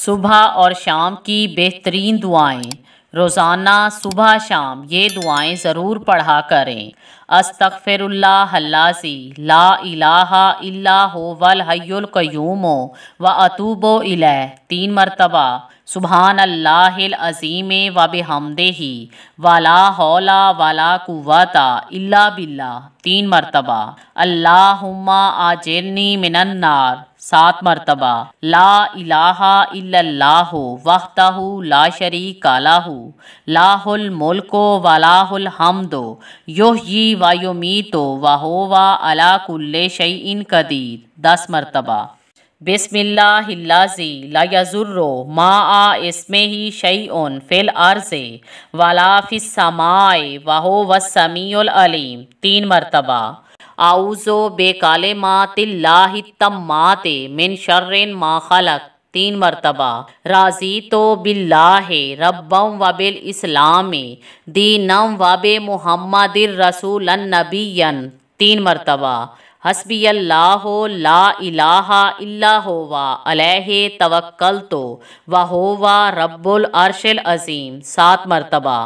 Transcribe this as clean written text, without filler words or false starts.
صبح اور شام کی بہترین دعائیں۔ روزانہ صبح شام یہ دعائیں ضرور پڑھا کریں۔ استغفر اللہ الذی لا الہ الا هو الحی القیوم و اتوب الیہ 3 مرتبہ۔ سبحان اللہ العظیم و بحمدہ ولا حول ولا قوۃ الا باللہ 3 مرتبہ۔ اللہم اجرنی من النار 7 مرتبہ۔ لا الہ الا اللہ وحدہ لا شریک لہ لہ الملک و لہ الحمد یحیی و یمیت وہو علی کل شیء قدیر 10 مرتبہ۔ بسم اللہ الذی لا یضر مع اسمہ شیء فی الارض ولا فی السماء وہو السمیع العلیم 3 مرتبہ۔ اعوذ بکلمات اللہ التامات من شر ما خلق 3 مرتبہ۔ رضیت باللہ ربا و بالاسلام دینا و بمحمد رسولا نبیا 3 مرتبہ۔ حسبی اللہ لا الہ الا هو علیہ توکلت وہو رب العرش العظیم 7 مرتبہ۔